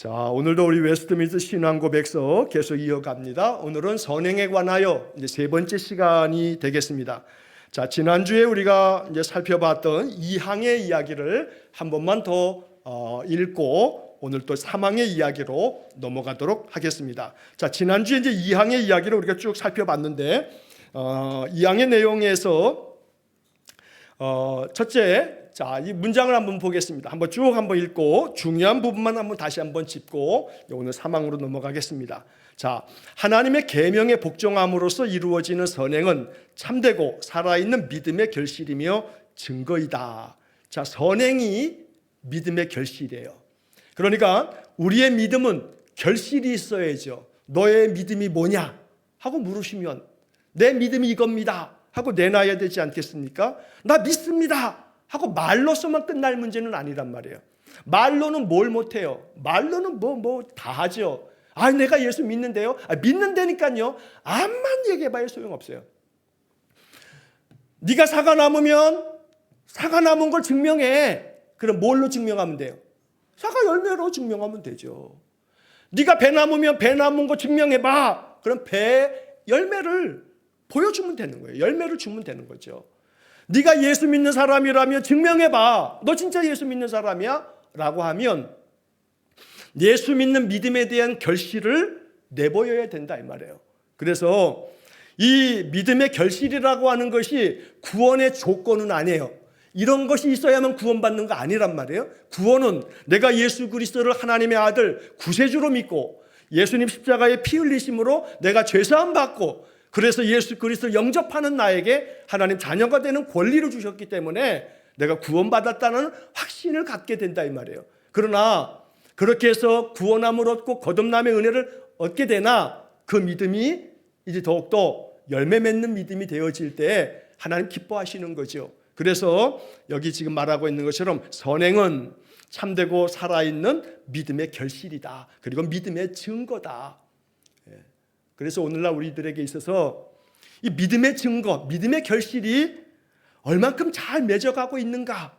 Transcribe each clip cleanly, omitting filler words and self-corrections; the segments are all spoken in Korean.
자, 오늘도 우리 웨스트민스터 신앙고백서 계속 이어갑니다. 오늘은 선행에 관하여 이제 세 번째 시간이 되겠습니다. 자, 지난주에 우리가 이제 살펴봤던 2항의 이야기를 한 번만 더 읽고 오늘 또 3항의 이야기로 넘어가도록 하겠습니다. 자, 지난주에 이제 2항의 이야기를 우리가 쭉 살펴봤는데 2항의 내용에서 첫째, 자, 이 문장을 한번 보겠습니다. 한번 쭉 한번 읽고 중요한 부분만 한번 다시 한번 짚고 오늘 3항으로 넘어가겠습니다. 자, 하나님의 계명에 복종함으로써 이루어지는 선행은 참되고 살아있는 믿음의 결실이며 증거이다. 자, 선행이 믿음의 결실이에요. 그러니까 우리의 믿음은 결실이 있어야죠. 너의 믿음이 뭐냐 하고 물으시면 내 믿음이 이겁니다 하고 내놔야 되지 않겠습니까? 나 믿습니다 하고 말로서만 끝날 문제는 아니란 말이에요. 말로는 뭘 못해요? 말로는 뭐 다 하죠. 아, 내가 예수 믿는데요. 믿는다니까요. 암만 얘기해봐야 소용없어요. 네가 사과 남으면 사과 남은 걸 증명해. 그럼 뭘로 증명하면 돼요? 사과 열매로 증명하면 되죠. 네가 배 남으면 배 남은 거 증명해봐. 그럼 배 열매를 보여주면 되는 거예요. 열매를 주면 되는 거죠. 네가 예수 믿는 사람이라면 증명해봐. 너 진짜 예수 믿는 사람이야? 라고 하면 예수 믿는 믿음에 대한 결실을 내보여야 된다 이 말이에요. 그래서 이 믿음의 결실이라고 하는 것이 구원의 조건은 아니에요. 이런 것이 있어야만 구원받는 거 아니란 말이에요. 구원은 내가 예수 그리스도를 하나님의 아들 구세주로 믿고 예수님 십자가의 피 흘리심으로 내가 죄사함 받고 그래서 예수 그리스도를 영접하는 나에게 하나님 자녀가 되는 권리를 주셨기 때문에 내가 구원받았다는 확신을 갖게 된다 이 말이에요. 그러나 그렇게 해서 구원함을 얻고 거듭남의 은혜를 얻게 되나 그 믿음이 이제 더욱더 열매 맺는 믿음이 되어질 때 하나님 기뻐하시는 거죠. 그래서 여기 지금 말하고 있는 것처럼 선행은 참되고 살아있는 믿음의 결실이다. 그리고 믿음의 증거다. 그래서 오늘날 우리들에게 있어서 이 믿음의 증거, 믿음의 결실이 얼만큼 잘 맺어가고 있는가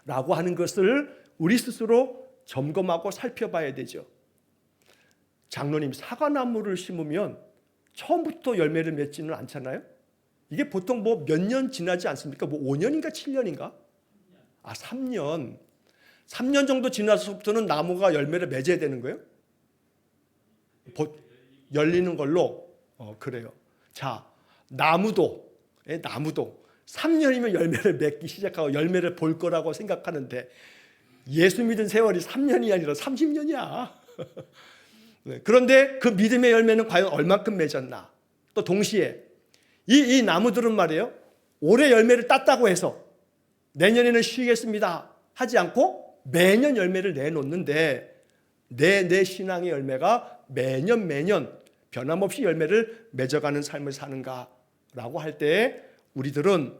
라고 하는 것을 우리 스스로 점검하고 살펴봐야 되죠. 장로님, 사과나무를 심으면 처음부터 열매를 맺지는 않잖아요. 이게 보통 뭐 몇 년 지나지 않습니까? 뭐 5년인가 7년인가? 3년. 3년 정도 지나서부터는 나무가 열매를 맺어야 되는 거예요? 열리는 걸로 그래요. 자, 나무도 3년이면 열매를 맺기 시작하고 열매를 볼 거라고 생각하는데 예수 믿은 세월이 3년이 아니라 30년이야. 그런데 그 믿음의 열매는 과연 얼만큼 맺었나? 또 동시에 이 나무들은 말이에요. 올해 열매를 땄다고 해서 내년에는 쉬겠습니다 하지 않고 매년 열매를 내놓는데 내 신앙의 열매가 매년 변함없이 열매를 맺어가는 삶을 사는가라고 할 때 우리들은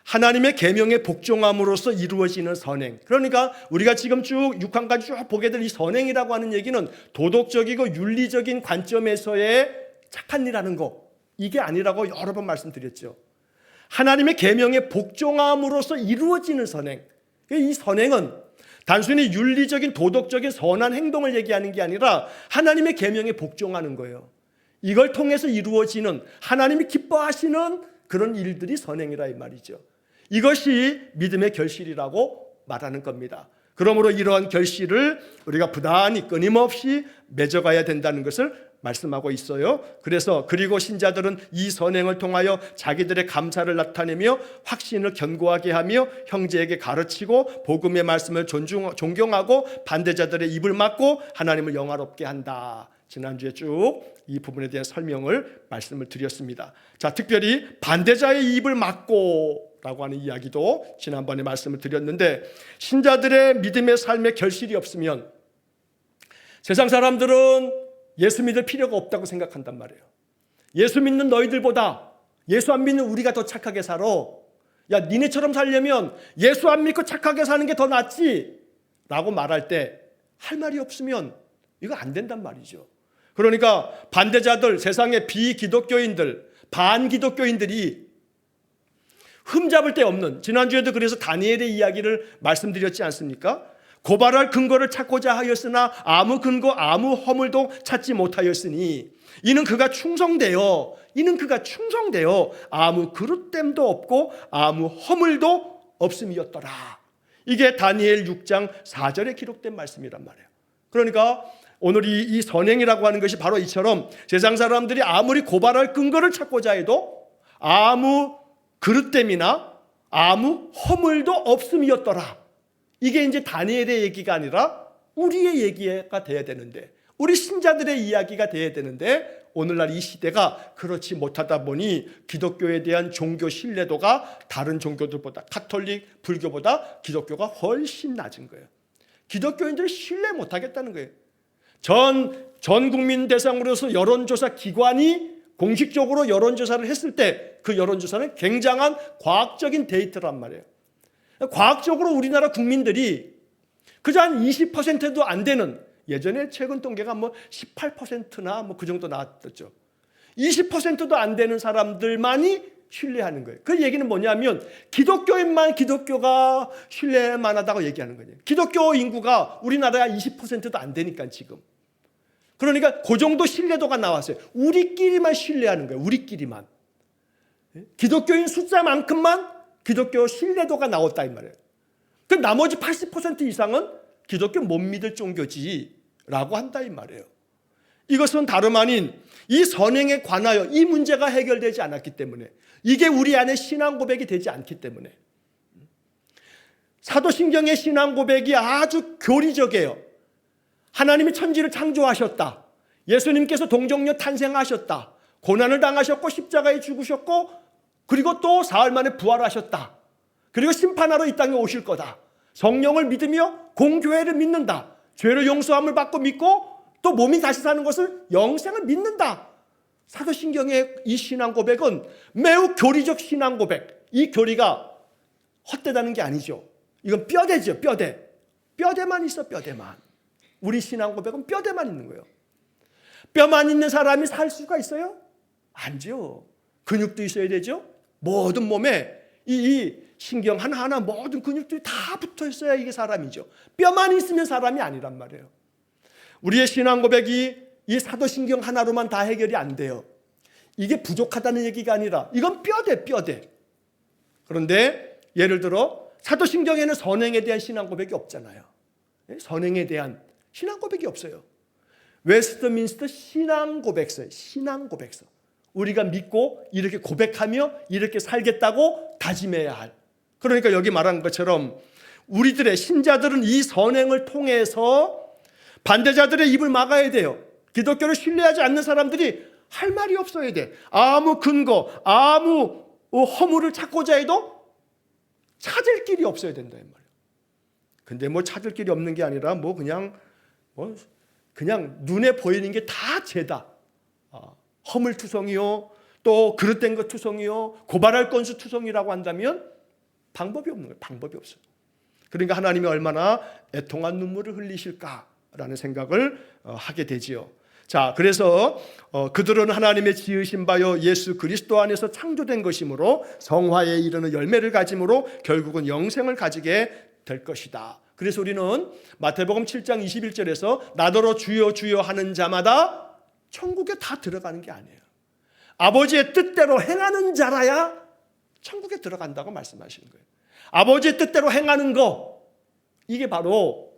하나님의 계명에 복종함으로써 이루어지는 선행, 그러니까 우리가 지금 쭉 6항까지 쭉 보게 될 이 선행이라고 하는 얘기는 도덕적이고 윤리적인 관점에서의 착한 일하는 거, 이게 아니라고 여러 번 말씀드렸죠. 하나님의 계명에 복종함으로써 이루어지는 선행, 이 선행은 단순히 윤리적인 도덕적인 선한 행동을 얘기하는 게 아니라 하나님의 계명에 복종하는 거예요. 이걸 통해서 이루어지는 하나님이 기뻐하시는 그런 일들이 선행이라 이 말이죠. 이것이 믿음의 결실이라고 말하는 겁니다. 그러므로 이러한 결실을 우리가 부단히 끊임없이 맺어가야 된다는 것을 말씀하고 있어요. 그래서 그리고 신자들은 이 선행을 통하여 자기들의 감사를 나타내며 확신을 견고하게 하며 형제에게 가르치고 복음의 말씀을 존경하고 반대자들의 입을 막고 하나님을 영화롭게 한다. 지난주에 쭉 이 부분에 대한 말씀을 드렸습니다. 자, 특별히 반대자의 입을 막고 라고 하는 이야기도 지난번에 말씀을 드렸는데 신자들의 믿음의 삶에 결실이 없으면 세상 사람들은 예수 믿을 필요가 없다고 생각한단 말이에요. 예수 믿는 너희들보다 예수 안 믿는 우리가 더 착하게 살아. 야, 니네처럼 살려면 예수 안 믿고 착하게 사는 게 더 낫지 라고 말할 때 할 말이 없으면 이거 안 된단 말이죠. 그러니까 반대자들, 세상의 비기독교인들, 반기독교인들이 흠잡을 데 없는, 지난주에도 그래서 다니엘의 이야기를 말씀드렸지 않습니까? 고발할 근거를 찾고자 하였으나 아무 근거 아무 허물도 찾지 못하였으니 이는 그가 충성되어 아무 그릇됨도 없고 아무 허물도 없음이었더라. 이게 다니엘 6장 4절에 기록된 말씀이란 말이에요. 그러니까 오늘 이 선행이라고 하는 것이 바로 이처럼 세상 사람들이 아무리 고발할 근거를 찾고자 해도 아무 그릇됨이나 아무 허물도 없음이었더라. 이게 이제 다니엘의 얘기가 아니라 우리의 얘기가 돼야 되는데, 우리 신자들의 이야기가 돼야 되는데, 오늘날 이 시대가 그렇지 못하다 보니 기독교에 대한 종교 신뢰도가 다른 종교들보다, 가톨릭, 불교보다 기독교가 훨씬 낮은 거예요. 기독교인들을 신뢰 못하겠다는 거예요. 전 국민 대상으로서 여론조사 기관이 공식적으로 여론조사를 했을 때 그 여론조사는 굉장한 과학적인 데이터란 말이에요. 과학적으로 우리나라 국민들이 그저 한 20%도 안 되는, 예전에 최근 통계가 18%나 그 정도 나왔었죠. 20%도 안 되는 사람들만이 신뢰하는 거예요. 그 얘기는 뭐냐면 기독교인만 기독교가 신뢰만하다고 얘기하는 거예요. 기독교 인구가 우리나라가 20%도 안 되니까 지금. 그러니까 그 정도 신뢰도가 나왔어요. 우리끼리만 신뢰하는 거예요. 우리끼리만. 기독교인 숫자만큼만 기독교 신뢰도가 나왔다 이 말이에요. 그 나머지 80% 이상은 기독교 못 믿을 종교지라고 한다 이 말이에요. 이것은 다름 아닌 이 선행에 관하여 이 문제가 해결되지 않았기 때문에, 이게 우리 안에 신앙 고백이 되지 않기 때문에. 사도신경의 신앙 고백이 아주 교리적이에요. 하나님이 천지를 창조하셨다. 예수님께서 동정녀 탄생하셨다. 고난을 당하셨고 십자가에 죽으셨고 그리고 또 사흘 만에 부활하셨다. 그리고 심판하러 이 땅에 오실 거다. 성령을 믿으며 공교회를 믿는다. 죄를 용서함을 받고 믿고 또 몸이 다시 사는 것을 영생을 믿는다. 사도신경의 이 신앙 고백은 매우 교리적 신앙 고백. 이 교리가 헛되다는 게 아니죠. 이건 뼈대죠. 뼈대만 있어. 뼈대만. 우리 신앙 고백은 뼈대만 있는 거예요. 뼈만 있는 사람이 살 수가 있어요? 아니죠. 근육도 있어야 되죠. 모든 몸에 이 신경 하나하나 모든 근육들이 다 붙어 있어야 이게 사람이죠. 뼈만 있으면 사람이 아니란 말이에요. 우리의 신앙 고백이 이 사도신경 하나로만 다 해결이 안 돼요. 이게 부족하다는 얘기가 아니라 이건 뼈대. 그런데 예를 들어 사도신경에는 선행에 대한 신앙 고백이 없잖아요. 선행에 대한 신앙 고백이 없어요. 웨스트민스터 신앙 고백서. 우리가 믿고 이렇게 고백하며 이렇게 살겠다고 다짐해야 할. 그러니까 여기 말한 것처럼 우리들의 신자들은 이 선행을 통해서 반대자들의 입을 막아야 돼요. 기독교를 신뢰하지 않는 사람들이 할 말이 없어야 돼. 아무 근거, 아무 허물을 찾고자 해도 찾을 길이 없어야 된다 이 말이에요. 근데 찾을 길이 없는 게 아니라 그냥 눈에 보이는 게 다 죄다. 허물투성이요, 또 그릇된 것 투성이요, 고발할 건수 투성이라고 한다면 방법이 없는 거예요. 방법이 없어요. 그러니까 하나님이 얼마나 애통한 눈물을 흘리실까라는 생각을 하게 되지요. 자, 그래서 그들은 하나님의 지으신 바요 예수 그리스도 안에서 창조된 것이므로 성화에 이르는 열매를 가짐으로 결국은 영생을 가지게 될 것이다. 그래서 우리는 마태복음 7장 21절에서 나더러 주여 주여 하는 자마다 천국에 다 들어가는 게 아니에요. 아버지의 뜻대로 행하는 자라야 천국에 들어간다고 말씀하시는 거예요. 아버지의 뜻대로 행하는 거, 이게 바로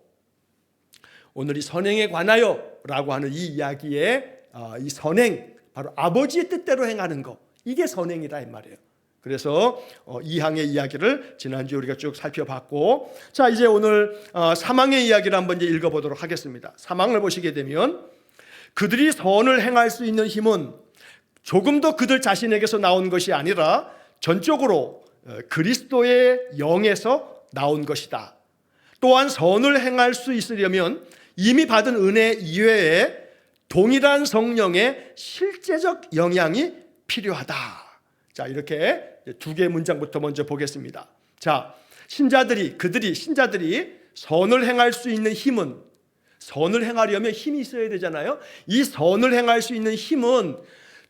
오늘 이 선행에 관하여 라고 하는 이 이야기의 이 선행, 바로 아버지의 뜻대로 행하는 거, 이게 선행이라 이 말이에요. 그래서 이항의 이야기를 지난주에 우리가 쭉 살펴봤고, 자 이제 오늘 사망의 이야기를 한번 이제 읽어보도록 하겠습니다. 사망을 보시게 되면 그들이 선을 행할 수 있는 힘은 조금도 그들 자신에게서 나온 것이 아니라 전적으로 그리스도의 영에서 나온 것이다. 또한 선을 행할 수 있으려면 이미 받은 은혜 이외에 동일한 성령의 실제적 영향이 필요하다. 자, 이렇게 두 개의 문장부터 먼저 보겠습니다. 자, 신자들이 선을 행할 수 있는 힘은, 선을 행하려면 힘이 있어야 되잖아요. 이 선을 행할 수 있는 힘은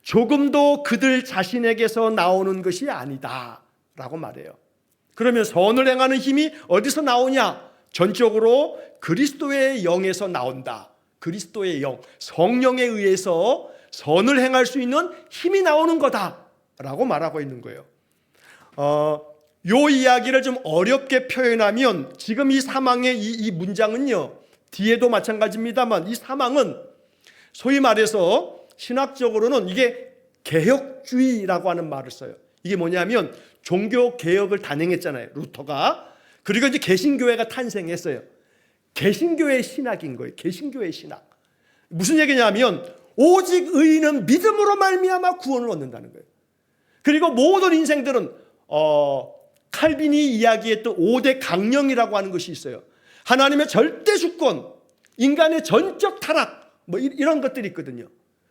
조금도 그들 자신에게서 나오는 것이 아니다 라고 말해요. 그러면 선을 행하는 힘이 어디서 나오냐? 전적으로 그리스도의 영에서 나온다. 그리스도의 영, 성령에 의해서 선을 행할 수 있는 힘이 나오는 거다라고 말하고 있는 거예요. 요 이야기를 좀 어렵게 표현하면 지금 이 사망의 이 문장은요, 뒤에도 마찬가지입니다만 이 사망은 소위 말해서 신학적으로는 이게 개혁주의라고 하는 말을 써요. 이게 뭐냐면 종교 개혁을 단행했잖아요, 루터가. 그리고 이제 개신교회가 탄생했어요. 개신교의 신학인 거예요. 개신교의 신학. 무슨 얘기냐면 오직 의인은 믿음으로 말미암아 구원을 얻는다는 거예요. 그리고 모든 인생들은 칼빈이 이야기했던 5대 강령이라고 하는 것이 있어요. 하나님의 절대 주권, 인간의 전적 타락, 뭐 이런 것들이 있거든요.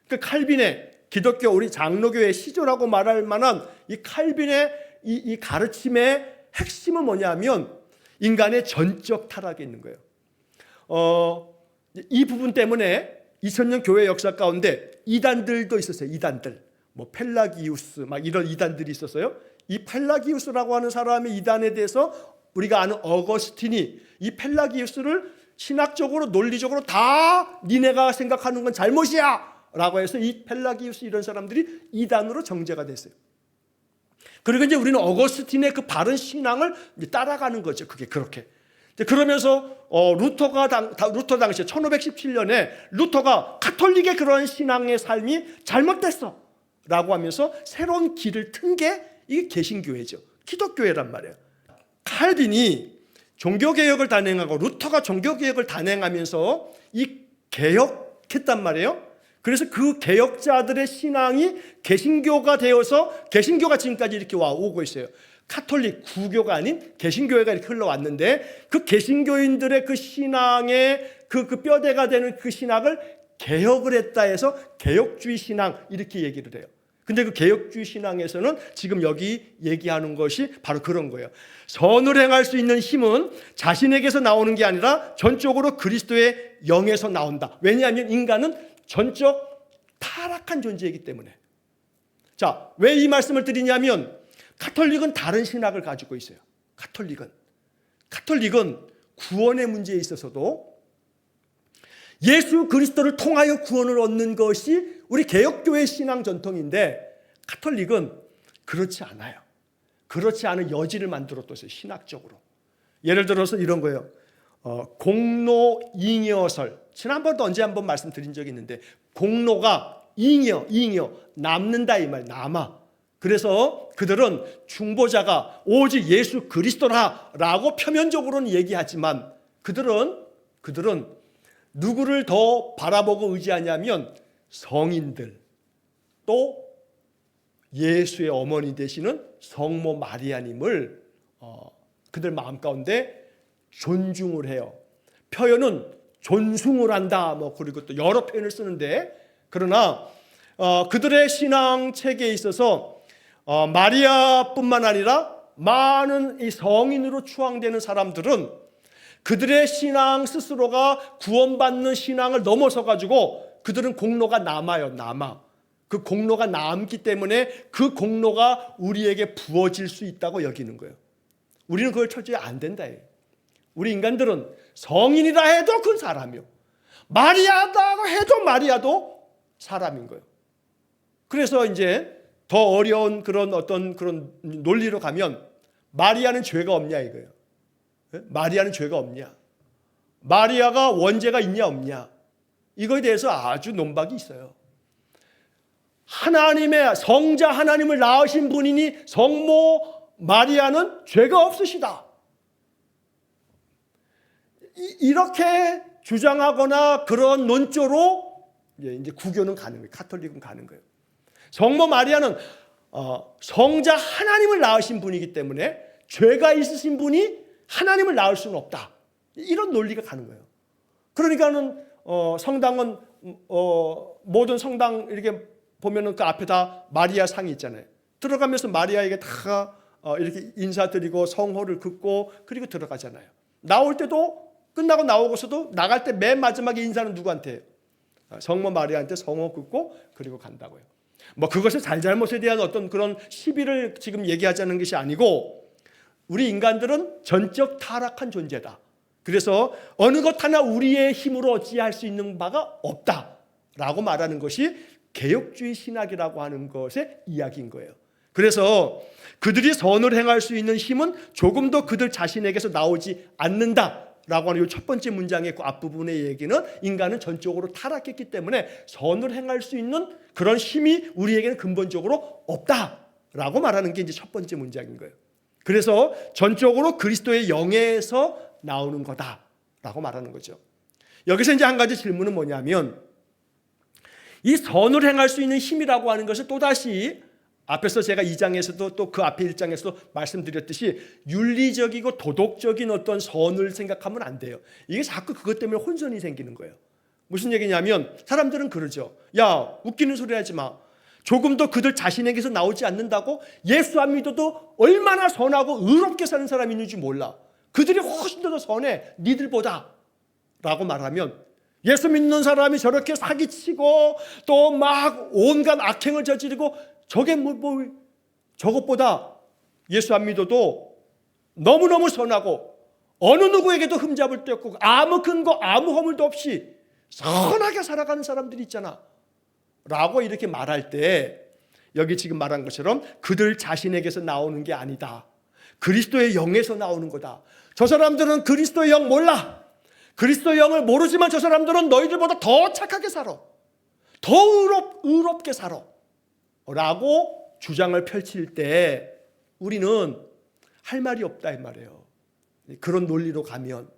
그 칼빈의 기독교 우리 장로교의 시조라고 말할 만한 이 칼빈의 이 가르침의 핵심은 뭐냐면 인간의 전적 타락에 있는 거예요. 이 부분 때문에 2000년 교회 역사 가운데 이단들도 있었어요. 이단들, 뭐 펠라기우스 막 이런 이단들이 있었어요. 이 펠라기우스라고 하는 사람의 이단에 대해서 우리가 아는 어거스틴이 이 펠라기우스를 신학적으로 논리적으로 다 니네가 생각하는 건 잘못이야 라고 해서 이 펠라기우스 이런 사람들이 이단으로 정죄가 됐어요. 그리고 이제 우리는 어거스틴의 그 바른 신앙을 따라가는 거죠. 그게 그렇게. 그러면서 루터 당시에 1517년에 루터가 가톨릭의 그런 신앙의 삶이 잘못됐어 라고 하면서 새로운 길을 튼 게 이게 개신교회죠. 기독교회란 말이에요. 칼빈이 종교개혁을 단행하고 루터가 종교개혁을 단행하면서 이 개혁했단 말이에요. 그래서 그 개혁자들의 신앙이 개신교가 되어서 개신교가 지금까지 이렇게 오고 있어요. 카톨릭 구교가 아닌 개신교회가 이렇게 흘러왔는데 그 개신교인들의 그 신앙의 그 뼈대가 되는 그 신학을 개혁을 했다 해서 개혁주의 신앙 이렇게 얘기를 해요. 근데 그 개혁주의 신앙에서는 지금 여기 얘기하는 것이 바로 그런 거예요. 선을 행할 수 있는 힘은 자신에게서 나오는 게 아니라 전적으로 그리스도의 영에서 나온다. 왜냐하면 인간은 전적 타락한 존재이기 때문에. 자, 왜 이 말씀을 드리냐면 가톨릭은 다른 신학을 가지고 있어요. 가톨릭은 구원의 문제에 있어서도 예수 그리스도를 통하여 구원을 얻는 것이 우리 개혁교회 신앙 전통인데 가톨릭은 그렇지 않아요. 그렇지 않은 여지를 만들어뒀어요. 신학적으로. 예를 들어서 이런 거예요. 공로 잉여설. 지난번도 언제 한번 말씀드린 적이 있는데 공로가 잉여 남는다 이 말 남아. 그래서 그들은 중보자가 오직 예수 그리스도라라고 표면적으로는 얘기하지만 그들은 누구를 더 바라보고 의지하냐면 성인들 또 예수의 어머니 되시는 성모 마리아님을 그들 마음 가운데 존중을 해요. 표현은 존숭을 한다 뭐 그리고 또 여러 표현을 쓰는데 그러나 그들의 신앙 체계에 있어서 마리아뿐만 아니라 많은 이 성인으로 추앙되는 사람들은 그들의 신앙 스스로가 구원받는 신앙을 넘어서 가지고 그들은 공로가 남아요. 그 공로가 남기 때문에 그 공로가 우리에게 부어질 수 있다고 여기는 거예요. 우리는 그걸 철저히 안 된다. 우리 인간들은 성인이라 해도 그건 사람이요. 마리아다 해도 마리아도 사람인 거예요. 그래서 이제 더 어려운 그런 어떤 그런 논리로 가면 마리아는 죄가 없냐 이거예요. 마리아는 죄가 없냐? 마리아가 원죄가 있냐 없냐? 이거에 대해서 아주 논박이 있어요. 하나님의 성자 하나님을 낳으신 분이니 성모 마리아는 죄가 없으시다. 이렇게 주장하거나 그런 논조로 이제 구교는 가는 거예요. 가톨릭은 가는 거예요. 성모 마리아는 성자 하나님을 낳으신 분이기 때문에 죄가 있으신 분이 하나님을 낳을 수는 없다. 이런 논리가 가는 거예요. 그러니까는 성당은 모든 성당 이렇게 보면은 그 앞에 다 마리아 상이 있잖아요. 들어가면서 마리아에게 다 이렇게 인사드리고 성호를 긋고 그리고 들어가잖아요. 나올 때도 끝나고 나오고서도 나갈 때 맨 마지막에 인사는 누구한테 해요? 성모 마리아한테 성호 긋고 그리고 간다고요. 뭐 그것의 잘잘못에 대한 어떤 그런 시비를 지금 얘기하자는 것이 아니고 우리 인간들은 전적 타락한 존재다. 그래서 어느 것 하나 우리의 힘으로 어찌할 수 있는 바가 없다라고 말하는 것이 개혁주의 신학이라고 하는 것의 이야기인 거예요. 그래서 그들이 선을 행할 수 있는 힘은 조금도 그들 자신에게서 나오지 않는다라고 하는 이 첫 번째 문장의 그 앞부분의 얘기는 인간은 전적으로 타락했기 때문에 선을 행할 수 있는 그런 힘이 우리에게는 근본적으로 없다라고 말하는 게 이제 첫 번째 문장인 거예요. 그래서 전적으로 그리스도의 영에서 나오는 거다라고 말하는 거죠. 여기서 이제 한 가지 질문은 뭐냐면, 이 선을 행할 수 있는 힘이라고 하는 것을 또다시 앞에서 제가 2장에서도 또 그 앞에 1장에서도 말씀드렸듯이 윤리적이고 도덕적인 어떤 선을 생각하면 안 돼요. 이게 자꾸 그것 때문에 혼선이 생기는 거예요. 무슨 얘기냐면 사람들은 그러죠. 야, 웃기는 소리 하지 마. 조금도 그들 자신에게서 나오지 않는다고? 예수 안 믿어도 얼마나 선하고 의롭게 사는 사람이 있는지 몰라. 그들이 훨씬 더 선해, 니들보다 라고 말하면, 예수 믿는 사람이 저렇게 사기치고 또 막 온갖 악행을 저지르고 저게 저것보다 예수 안 믿어도 너무너무 선하고 어느 누구에게도 흠잡을 데 없고 아무 근거 아무 허물도 없이 선하게 살아가는 사람들이 있잖아 라고 이렇게 말할 때, 여기 지금 말한 것처럼 그들 자신에게서 나오는 게 아니다, 그리스도의 영에서 나오는 거다. 저 사람들은 그리스도의 영 몰라. 그리스도의 영을 모르지만 저 사람들은 너희들보다 더 착하게 살아, 더 의롭게 살아 라고 주장을 펼칠 때 우리는 할 말이 없다 이 말이에요. 그런 논리로 가면.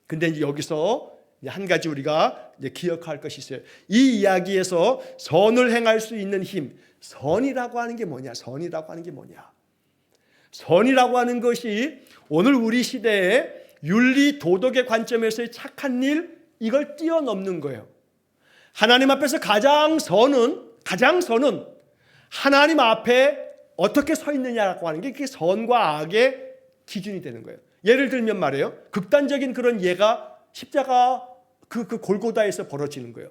근데 이제 여기서 한 가지 우리가 이제 기억할 것이 있어요. 이 이야기에서 선을 행할 수 있는 힘, 선이라고 하는 게 뭐냐? 선이라고 하는 게 뭐냐? 선이라고 하는 것이 오늘 우리 시대에 윤리 도덕의 관점에서의 착한 일, 이걸 뛰어넘는 거예요. 하나님 앞에서 가장 선은 하나님 앞에 어떻게 서 있느냐라고 하는 게 그게 선과 악의 기준이 되는 거예요. 예를 들면 말이에요, 극단적인 그런 예가 십자가 그 골고다에서 벌어지는 거예요.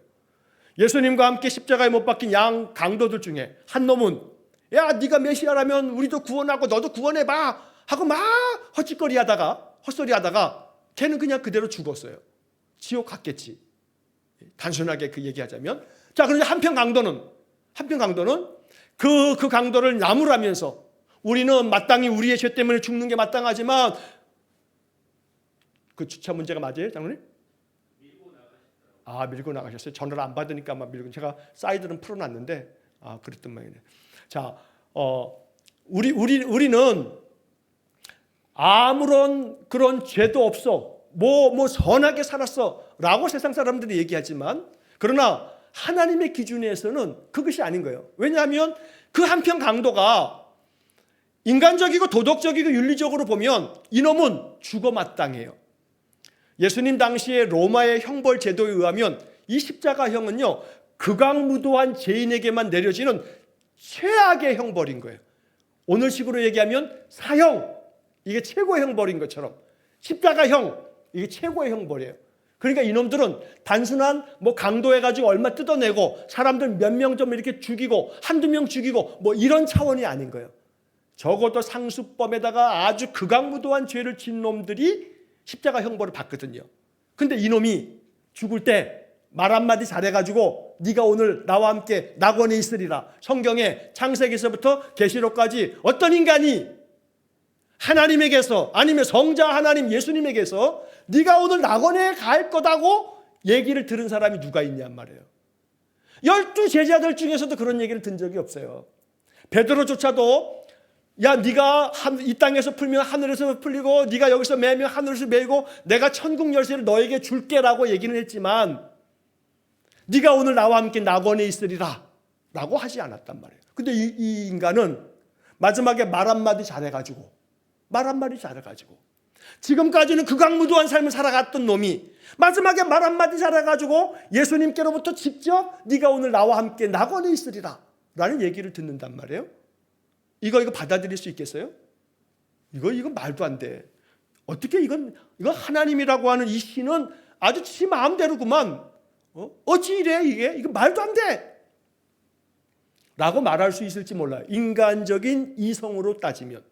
예수님과 함께 십자가에 못 박힌 양 강도들 중에 한 놈은, 야, 네가 메시아라면 우리도 구원하고 너도 구원해봐 하고 막 헛소리 하다가 걔는 그냥 그대로 죽었어요. 지옥 갔겠지, 단순하게 그 얘기하자면. 자, 그런데 한편 강도는 그 강도를 나무라면서, 우리는 마땅히 우리의 죄 때문에 죽는 게 마땅하지만, 그 주차 문제가 맞아요, 장로님? 밀고 나가셨어요. 전화를 안 받으니까 막 밀고, 제가 사이드는 풀어놨는데 그랬던 모양이네. 자, 우리는 아무런 그런 죄도 없어, 뭐 선하게 살았어라고 세상 사람들이 얘기하지만, 그러나 하나님의 기준에서는 그것이 아닌 거예요. 왜냐하면 그 한편 강도가 인간적이고 도덕적이고 윤리적으로 보면 이놈은 죽어 마땅해요. 예수님 당시에 로마의 형벌 제도에 의하면 이 십자가형은요, 극악무도한 죄인에게만 내려지는 최악의 형벌인 거예요. 오늘식으로 얘기하면 사형, 이게 최고의 형벌인 것처럼 십자가형, 이게 최고의 형벌이에요. 그러니까 이놈들은 단순한 뭐 강도해가지고 얼마 뜯어내고 사람들 몇 명 좀 이렇게 죽이고 한두 명 죽이고 뭐 이런 차원이 아닌 거예요. 적어도 상습범에다가 아주 극악무도한 죄를 진 놈들이 십자가 형벌을 받거든요. 근데 이놈이 죽을 때 말 한마디 잘해가지고 네가 오늘 나와 함께 낙원에 있으리라. 성경에 창세기서부터 계시록까지 어떤 인간이 하나님에게서, 아니면 성자 하나님 예수님에게서 네가 오늘 낙원에 갈 거다고 얘기를 들은 사람이 누가 있냔 말이에요. 12 제자들 중에서도 그런 얘기를 든 적이 없어요. 베드로조차도, 야, 네가 이 땅에서 풀면 하늘에서 풀리고 네가 여기서 매면 하늘에서 매고 내가 천국 열쇠를 너에게 줄게라고 얘기는 했지만, 네가 오늘 나와 함께 낙원에 있으리라 라고 하지 않았단 말이에요. 근데 이 인간은 마지막에 말 한마디 잘해가지고 지금까지는 극악무도한 삶을 살아갔던 놈이 마지막에 말 한마디 잘해가지고 예수님께로부터 직접 네가 오늘 나와 함께 낙원에 있으리라 라는 얘기를 듣는단 말이에요. 이거 받아들일 수 있겠어요? 이거 말도 안 돼. 어떻게 이건 하나님이라고 하는 이 신은 아주 지 마음대로구만. 어찌 이래 이게? 이거 말도 안 돼. 라고 말할 수 있을지 몰라요. 인간적인 이성으로 따지면.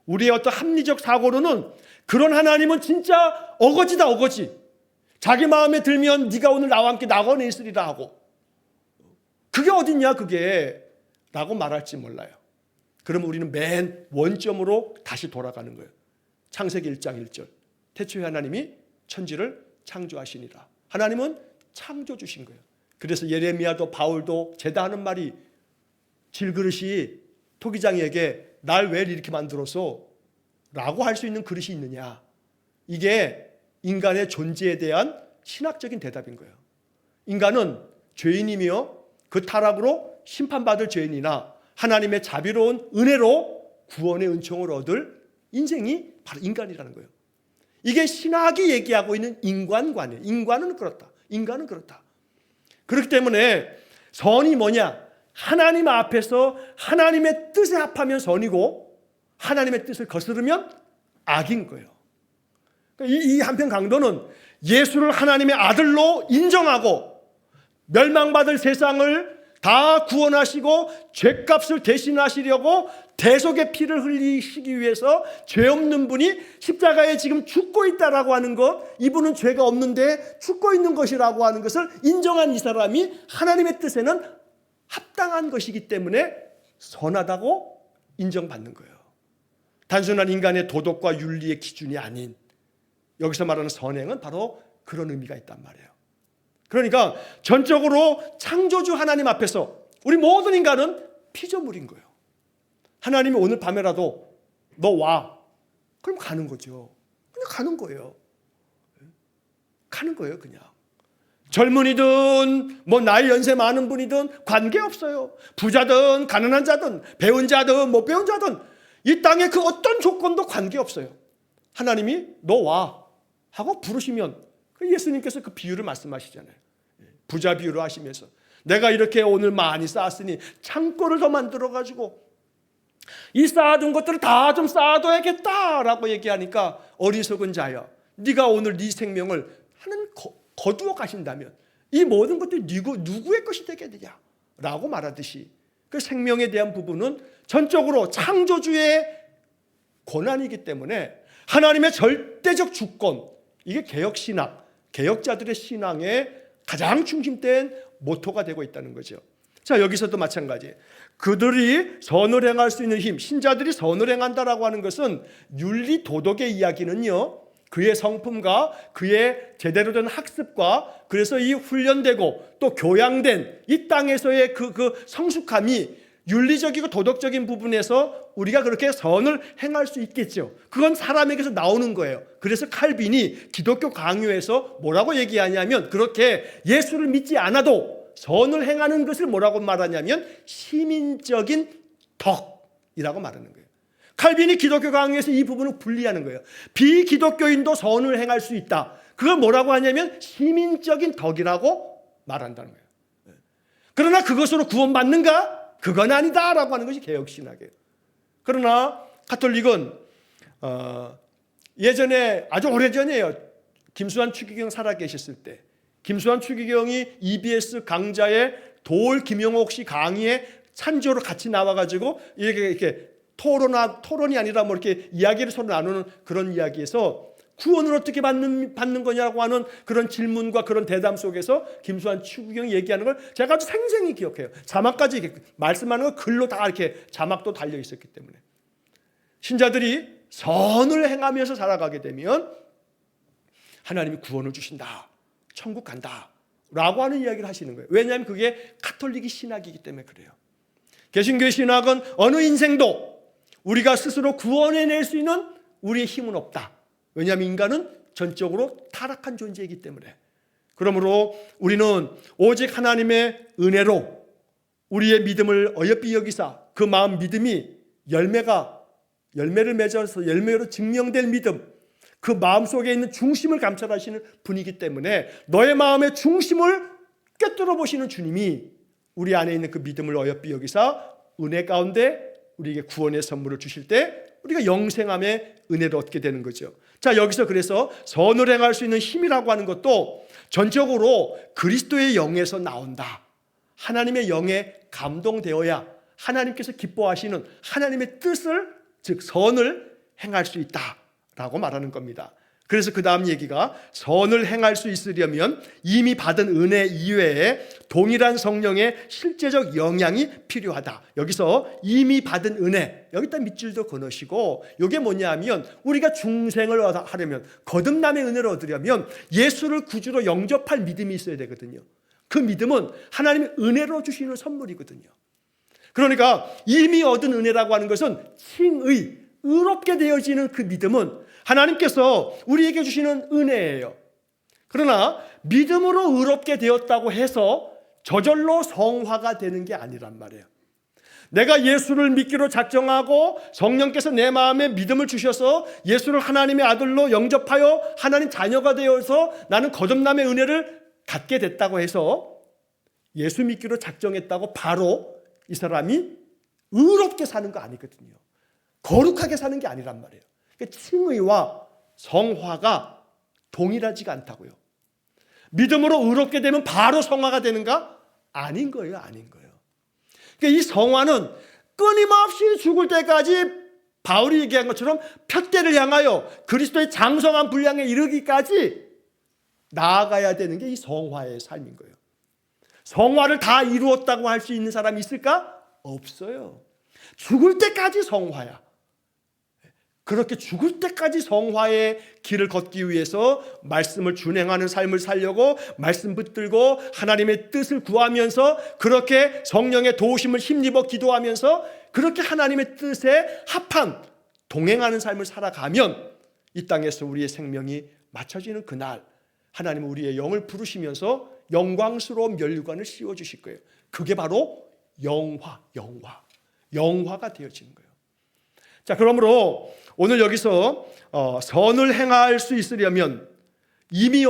우리의 어떤 합리적 사고로는 그런 하나님은 진짜 어거지다, 어거지. 자기 마음에 들면 네가 오늘 나와 함께 낙원에 있으리라 하고, 그게 어딨냐 그게 라고 말할지 몰라요. 그러면 우리는 맨 원점으로 다시 돌아가는 거예요. 창세기 1장 1절. 태초에 하나님이 천지를 창조하시니라. 하나님은 창조주신 거예요. 그래서 예레미야도 바울도 제다하는 말이, 질그릇이 토기장이에게 날 왜 이렇게 만들어서 라고 할 수 있는 그릇이 있느냐. 이게 인간의 존재에 대한 신학적인 대답인 거예요. 인간은 죄인이며 그 타락으로 심판받을 죄인이나 하나님의 자비로운 은혜로 구원의 은총을 얻을 인생이 바로 인간이라는 거예요. 이게 신학이 얘기하고 있는 인간관이에요. 인간은 그렇다. 인간은 그렇다. 그렇기 때문에 선이 뭐냐? 하나님 앞에서 하나님의 뜻에 합하면 선이고 하나님의 뜻을 거스르면 악인 거예요. 이 한편 강도는 예수를 하나님의 아들로 인정하고 멸망받을 세상을 다 구원하시고 죄값을 대신하시려고 대속의 피를 흘리시기 위해서 죄 없는 분이 십자가에 지금 죽고 있다라고 하는 것, 이분은 죄가 없는데 죽고 있는 것이라고 하는 것을 인정한 이 사람이 하나님의 뜻에는 합당한 것이기 때문에 선하다고 인정받는 거예요. 단순한 인간의 도덕과 윤리의 기준이 아닌, 여기서 말하는 선행은 바로 그런 의미가 있단 말이에요. 그러니까 전적으로 창조주 하나님 앞에서 우리 모든 인간은 피조물인 거예요. 하나님이 오늘 밤에라도 너 와, 그럼 가는 거죠. 그냥 가는 거예요. 가는 거예요. 그냥 젊은이든 뭐 나이 연세 많은 분이든 관계없어요. 부자든 가난한 자든 배운 자든 못 배운 자든 이 땅에 그 어떤 조건도 관계없어요. 하나님이 너 와 하고 부르시면, 예수님께서 그 비유를 말씀하시잖아요. 부자 비유를 하시면서 내가 이렇게 오늘 많이 쌓았으니 창고를 더 만들어가지고 이 쌓아둔 것들을 다 좀 쌓아둬야겠다라고 얘기하니까, 어리석은 자여, 네가 오늘 네 생명을 하나님 거두어 가신다면 이 모든 것들이 누구의 것이 되겠느냐 라고 말하듯이, 그 생명에 대한 부분은 전적으로 창조주의 권한이기 때문에 하나님의 절대적 주권, 이게 개혁신학, 개혁자들의 신앙의 가장 중심된 모토가 되고 있다는 거죠. 자, 여기서도 마찬가지. 그들이 선을 행할 수 있는 힘, 신자들이 선을 행한다라고 하는 것은 윤리 도덕의 이야기는요, 그의 성품과 그의 제대로 된 학습과, 그래서 이 훈련되고 또 교양된 이 땅에서의 그 성숙함이 윤리적이고 도덕적인 부분에서 우리가 그렇게 선을 행할 수 있겠죠. 그건 사람에게서 나오는 거예요. 그래서 칼빈이 기독교 강요에서 뭐라고 얘기하냐면, 그렇게 예수를 믿지 않아도 선을 행하는 것을 뭐라고 말하냐면 시민적인 덕이라고 말하는 거예요. 칼빈이 기독교 강요에서 이 부분을 분리하는 거예요. 비기독교인도 선을 행할 수 있다. 그걸 뭐라고 하냐면 시민적인 덕이라고 말한다는 거예요. 그러나 그것으로 구원받는가? 그건 아니다라고 하는 것이 개혁신학이에요. 그러나 가톨릭은 예전에, 아주 오래전이에요. 김수환 추기경 살아계셨을 때, 김수환 추기경이 EBS 강좌에 도올 김영옥 씨 강의에 찬조로 같이 나와가지고 이렇게 토론이 아니라 뭐 이렇게 이야기를 서로 나누는 그런 이야기에서 구원을 어떻게 받는 거냐고 하는 그런 질문과 그런 대담 속에서 김수환 추기경이 얘기하는 걸 제가 아주 생생히 기억해요. 자막까지 이렇게 말씀하는 거 글로 다 이렇게 자막도 달려 있었기 때문에, 신자들이 선을 행하면서 살아가게 되면 하나님이 구원을 주신다, 천국 간다 라고 하는 이야기를 하시는 거예요. 왜냐하면 그게 가톨릭이 신학이기 때문에 그래요. 개신교의 신학은 어느 인생도 우리가 스스로 구원해낼 수 있는 우리의 힘은 없다. 왜냐하면 인간은 전적으로 타락한 존재이기 때문에. 그러므로 우리는 오직 하나님의 은혜로 우리의 믿음을 어여삐 여기사, 그 마음 믿음이 열매를 맺어서 열매로 증명될 믿음, 그 마음속에 있는 중심을 감찰하시는 분이기 때문에 너의 마음의 중심을 꿰뚫어 보시는 주님이 우리 안에 있는 그 믿음을 어여삐 여기사 은혜 가운데 우리에게 구원의 선물을 주실 때 우리가 영생함의 은혜를 얻게 되는 거죠. 자, 여기서 그래서 선을 행할 수 있는 힘이라고 하는 것도 전적으로 그리스도의 영에서 나온다. 하나님의 영에 감동되어야 하나님께서 기뻐하시는 하나님의 뜻을, 즉 선을 행할 수 있다라고 말하는 겁니다. 그래서 그 다음 얘기가 선을 행할 수 있으려면 이미 받은 은혜 이외에 동일한 성령의 실제적 영향이 필요하다. 여기서 이미 받은 은혜, 여기다 밑줄도 그으시고, 이게 뭐냐면 우리가 중생을 하려면, 거듭남의 은혜를 얻으려면 예수를 구주로 영접할 믿음이 있어야 되거든요. 그 믿음은 하나님의 은혜로 주시는 선물이거든요. 그러니까 이미 얻은 은혜라고 하는 것은 칭의, 의롭게 되어지는 그 믿음은 하나님께서 우리에게 주시는 은혜예요. 그러나 믿음으로 의롭게 되었다고 해서 저절로 성화가 되는 게 아니란 말이에요. 내가 예수를 믿기로 작정하고 성령께서 내 마음에 믿음을 주셔서 예수를 하나님의 아들로 영접하여 하나님 자녀가 되어서 나는 거듭남의 은혜를 갖게 됐다고 해서 예수 믿기로 작정했다고 바로 이 사람이 의롭게 사는 거 아니거든요. 거룩하게 사는 게 아니란 말이에요. 칭의와 성화가 동일하지가 않다고요. 믿음으로 의롭게 되면 바로 성화가 되는가? 아닌 거예요. 아닌 거예요. 그러니까 이 성화는 끊임없이 죽을 때까지 바울이 얘기한 것처럼 푯대를 향하여 그리스도의 장성한 분량에 이르기까지 나아가야 되는 게 이 성화의 삶인 거예요. 성화를 다 이루었다고 할 수 있는 사람이 있을까? 없어요. 죽을 때까지 성화야. 그렇게 죽을 때까지 성화의 길을 걷기 위해서 말씀을 준행하는 삶을 살려고 말씀 붙들고 하나님의 뜻을 구하면서 그렇게 성령의 도우심을 힘입어 기도하면서 그렇게 하나님의 뜻에 합한 동행하는 삶을 살아가면 이 땅에서 우리의 생명이 맞춰지는 그날 하나님은 우리의 영을 부르시면서 영광스러운 면류관을 씌워주실 거예요. 그게 바로 영화가 되어지는 거예요. 자, 그러므로 오늘 여기서 선을 행할 수 있으려면 이미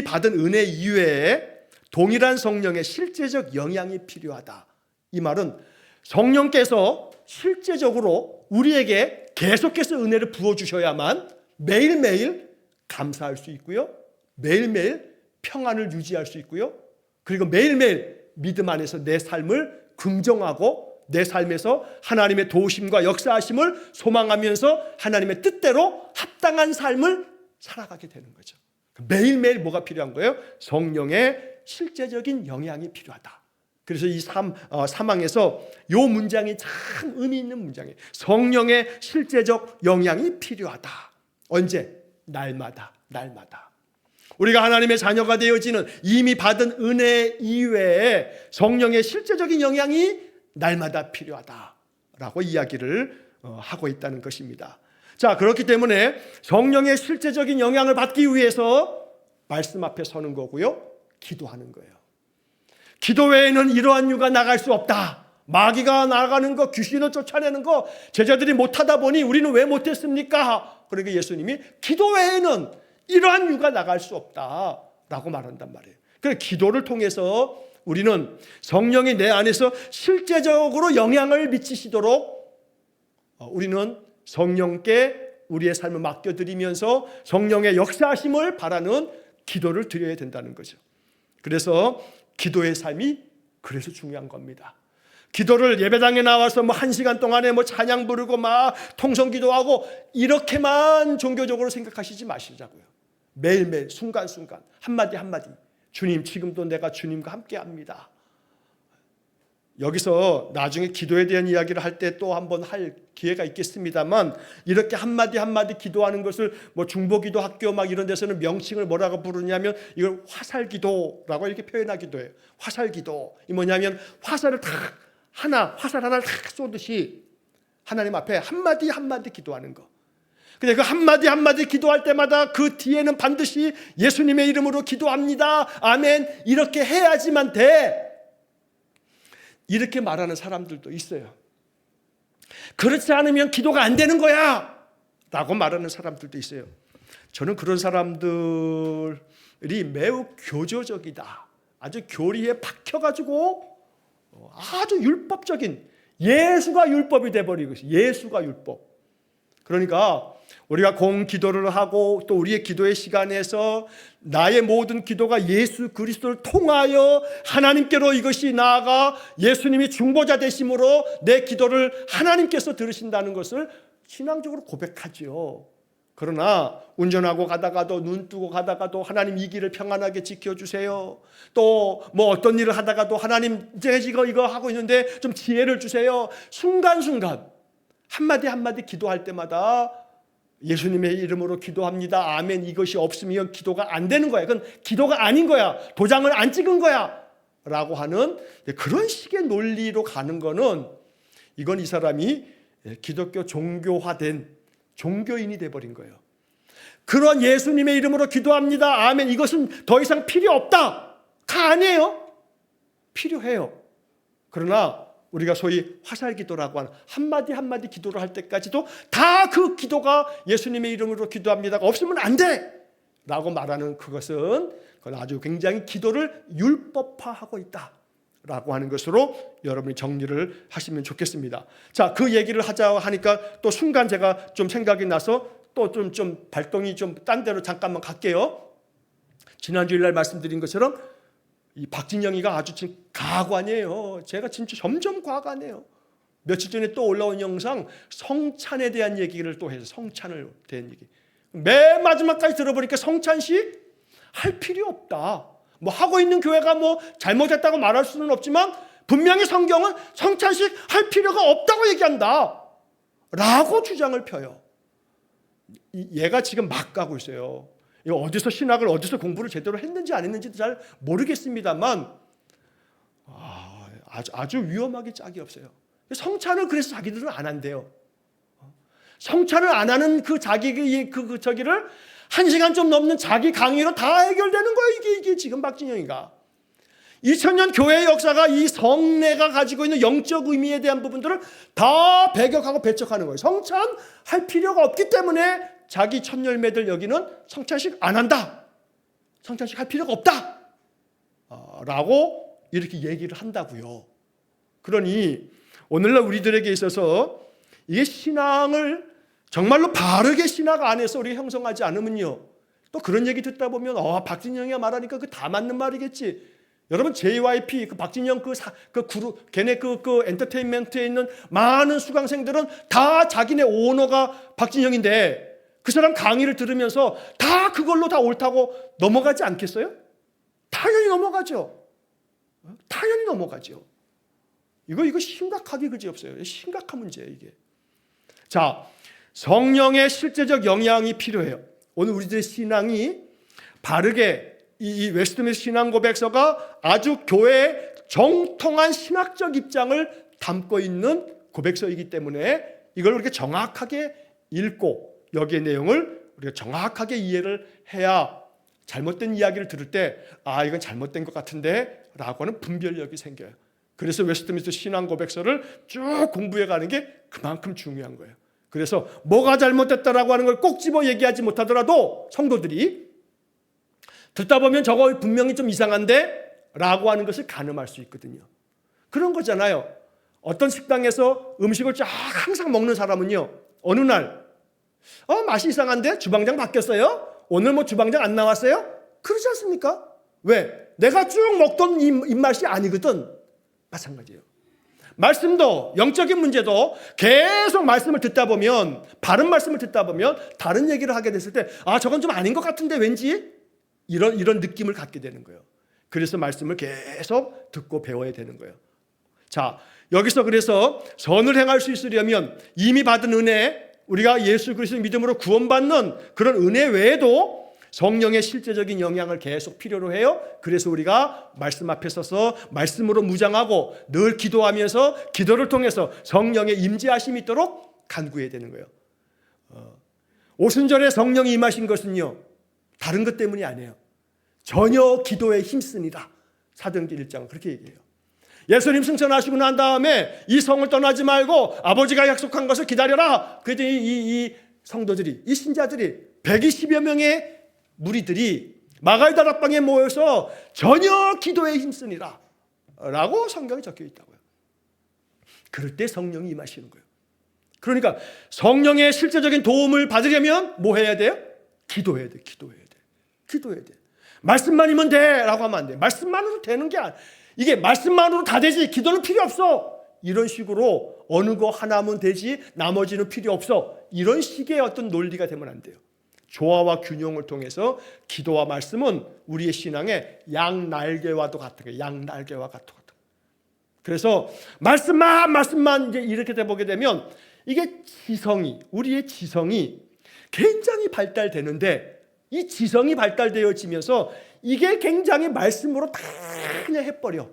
받은 은혜 이외에 동일한 성령의 실제적 영향이 필요하다. 이 말은 성령께서 실제적으로 우리에게 계속해서 은혜를 부어주셔야만 매일매일 감사할 수 있고요. 매일매일 평안을 유지할 수 있고요. 그리고 매일매일 믿음 안에서 내 삶을 긍정하고 내 삶에서 하나님의 도우심과 역사하심을 소망하면서 하나님의 뜻대로 합당한 삶을 살아가게 되는 거죠. 매일매일 뭐가 필요한 거예요? 성령의 실제적인 영향이 필요하다. 그래서 이 사망에서 이 문장이 참 의미 있는 문장이에요. 성령의 실제적 영향이 필요하다. 언제? 날마다. 우리가 하나님의 자녀가 되어지는 이미 받은 은혜 이외에 성령의 실제적인 영향이 날마다 필요하다라고 이야기를 하고 있다는 것입니다. 자, 그렇기 때문에 성령의 실제적인 영향을 받기 위해서 말씀 앞에 서는 거고요. 기도하는 거예요. 기도 외에는 이러한 유가 나갈 수 없다. 마귀가 나가는 거, 귀신을 쫓아내는 거 제자들이 못하다 보니 우리는 왜 못했습니까? 그러니까 예수님이 기도 외에는 이러한 유가 나갈 수 없다라고 말한단 말이에요. 그래서 기도를 통해서 우리는 성령이 내 안에서 실제적으로 영향을 미치시도록 우리는 성령께 우리의 삶을 맡겨드리면서 성령의 역사하심을 바라는 기도를 드려야 된다는 거죠. 그래서 기도의 삶이 그래서 중요한 겁니다. 기도를 예배당에 나와서 1시간 동안에 찬양 부르고 통성 기도하고 이렇게만 종교적으로 생각하시지 마시자고요. 매일매일 순간순간 한마디 주님, 지금도 내가 주님과 함께 합니다. 여기서 나중에 기도에 대한 이야기를 할 때 또 한번 할 기회가 있겠습니다만 이렇게 한마디 기도하는 것을 중보기도 학교 이런 데서는 명칭을 뭐라고 부르냐면 이걸 화살기도라고 이렇게 표현하기도 해요. 화살기도. 이 뭐냐면 화살 하나를 탁 쏘듯이 하나님 앞에 한마디 기도하는 거. 근데 그 한마디 기도할 때마다 그 뒤에는 반드시 예수님의 이름으로 기도합니다. 아멘. 이렇게 해야지만 돼. 이렇게 말하는 사람들도 있어요. 그렇지 않으면 기도가 안 되는 거야 라고 말하는 사람들도 있어요. 저는 그런 사람들이 매우 교조적이다. 아주 교리에 박혀가지고 아주 율법적인 예수가 율법이 돼버리고 있어요. 예수가 율법. 그러니까 우리가 공기도를 하고 또 우리의 기도의 시간에서 나의 모든 기도가 예수 그리스도를 통하여 하나님께로 이것이 나아가 예수님이 중보자 되심으로 내 기도를 하나님께서 들으신다는 것을 신앙적으로 고백하지요. 그러나 운전하고 가다가도 눈 뜨고 가다가도 하나님 이 길을 평안하게 지켜주세요. 또 뭐 어떤 일을 하다가도 하나님 이제 이거 하고 있는데 좀 지혜를 주세요. 순간순간 한마디 한마디 기도할 때마다 예수님의 이름으로 기도합니다. 아멘. 이것이 없으면 기도가 안 되는 거야. 그건 기도가 아닌 거야. 도장을 안 찍은 거야. 라고 하는 그런 식의 논리로 가는 거는 이건 이 사람이 기독교 종교화된 종교인이 돼버린 거예요. 그런 예수님의 이름으로 기도합니다. 아멘. 이것은 더 이상 필요 없다. 가 아니에요. 필요해요. 그러나 우리가 소위 화살 기도라고 하는 한마디 한마디 기도를 할 때까지도 다 그 기도가 예수님의 이름으로 기도합니다가 없으면 안 돼. 라고 말하는 그것은 그건 아주 굉장히 기도를 율법화하고 있다. 라고 하는 것으로 여러분이 정리를 하시면 좋겠습니다. 자, 그 얘기를 하자 하니까 또 순간 제가 좀 생각이 나서 또 좀 발동이 좀 딴 데로 잠깐만 갈게요. 지난주일 날 말씀드린 것처럼 이 박진영이가 아주 지금 가관이에요. 제가 진짜 점점 과관해요. 며칠 전에 또 올라온 영상 성찬에 대한 얘기를 또 해서 성찬을 대한 얘기. 맨 마지막까지 들어보니까 성찬식 할 필요 없다. 뭐 하고 있는 교회가 뭐 잘못했다고 말할 수는 없지만 분명히 성경은 성찬식 할 필요가 없다고 얘기한다 라고 주장을 펴요. 얘가 지금 막 가고 있어요. 이거 어디서 신학을 어디서 공부를 제대로 했는지 안 했는지도 잘 모르겠습니다만 아주 위험하게 짝이 없어요. 성찬을 그래서 자기들은 안 한대요. 성찬을 안 하는 그 자기 저기를 1시간 좀 넘는 자기 강의로 다 해결되는 거예요. 이게 지금 박진영이가 2000년 교회의 역사가 이 성례가 가지고 있는 영적 의미에 대한 부분들을 다 배격하고 배척하는 거예요. 성찬 할 필요가 없기 때문에 자기 첫 열매들 여기는 성찬식 안 한다. 성찬식 할 필요가 없다. 라고 이렇게 얘기를 한다고요. 그러니 오늘날 우리들에게 있어서 이게 신앙을 정말로 바르게 신학 안에서 우리 형성하지 않으면요. 또 그런 얘기 듣다 보면 박진영이가 말하니까 그 다 맞는 말이겠지. 여러분 JYP 그 박진영 그 그룹 걔네 그 엔터테인먼트에 있는 많은 수강생들은 다 자기네 오너가 박진영인데 그 사람 강의를 들으면서 다 그걸로 다 옳다고 넘어가지 않겠어요? 당연히 넘어가죠. 당연히 넘어가죠. 이거 심각하게 그지없어요. 심각한 문제예요 이게. 자, 성령의 실제적 영향이 필요해요. 오늘 우리들의 신앙이 바르게 이 웨스트민스터 신앙 고백서가 아주 교회의 정통한 신학적 입장을 담고 있는 고백서이기 때문에 이걸 그렇게 정확하게 읽고 여기의 내용을 우리가 정확하게 이해를 해야 잘못된 이야기를 들을 때 이건 잘못된 것 같은데 라고 하는 분별력이 생겨요. 그래서 웨스트민스터 신앙 고백서를 쭉 공부해 가는 게 그만큼 중요한 거예요. 그래서 뭐가 잘못됐다라고 하는 걸 꼭 집어 얘기하지 못하더라도 성도들이 듣다 보면 저거 분명히 좀 이상한데 라고 하는 것을 가늠할 수 있거든요. 그런 거잖아요. 어떤 식당에서 음식을 쫙 항상 먹는 사람은요, 어느 날 맛이 이상한데 주방장 바뀌었어요? 오늘 뭐 주방장 안 나왔어요? 그러지 않습니까? 왜? 내가 쭉 먹던 입맛이 아니거든. 마찬가지예요. 말씀도 영적인 문제도 계속 말씀을 듣다 보면 바른 말씀을 듣다 보면 다른 얘기를 하게 됐을 때 저건 좀 아닌 것 같은데 왠지 이런 느낌을 갖게 되는 거예요. 그래서 말씀을 계속 듣고 배워야 되는 거예요. 자, 여기서 그래서 선을 행할 수 있으려면 이미 받은 은혜, 우리가 예수 그리스도의 믿음으로 구원받는 그런 은혜 외에도 성령의 실제적인 영향을 계속 필요로 해요. 그래서 우리가 말씀 앞에 서서 말씀으로 무장하고 늘 기도하면서 기도를 통해서 성령의 임재하심이 있도록 간구해야 되는 거예요. 오순절에 성령이 임하신 것은요, 다른 것 때문이 아니에요. 전혀 기도에 힘쓰니라. 사도행전 1장은 그렇게 얘기해요. 예수님 승천하시고 난 다음에 이 성을 떠나지 말고 아버지가 약속한 것을 기다려라. 그랬더니 이 성도들이, 이 신자들이 120여 명의 무리들이 마가의 다락방에 모여서 전혀 기도에 힘쓰니라 라고 성경에 적혀 있다고요. 그럴 때 성령이 임하시는 거예요. 그러니까 성령의 실제적인 도움을 받으려면 뭐 해야 돼요? 기도해야 돼. 기도해야 돼. 말씀만이면 돼 라고 하면 안 돼. 말씀만으로 되는 게 아니야. 이게 말씀만으로 다 되지 기도는 필요 없어. 이런 식으로 어느 거 하나면 되지 나머지는 필요 없어. 이런 식의 어떤 논리가 되면 안 돼요. 조화와 균형을 통해서 기도와 말씀은 우리의 신앙의 양날개와도 같은 거예요. 양날개와 같은 거예요. 그래서 말씀만 이제 이렇게 돼 보게 되면 이게 우리의 지성이 굉장히 발달되는데, 이 지성이 발달되어지면서 이게 굉장히 말씀으로 다 그냥 해버려.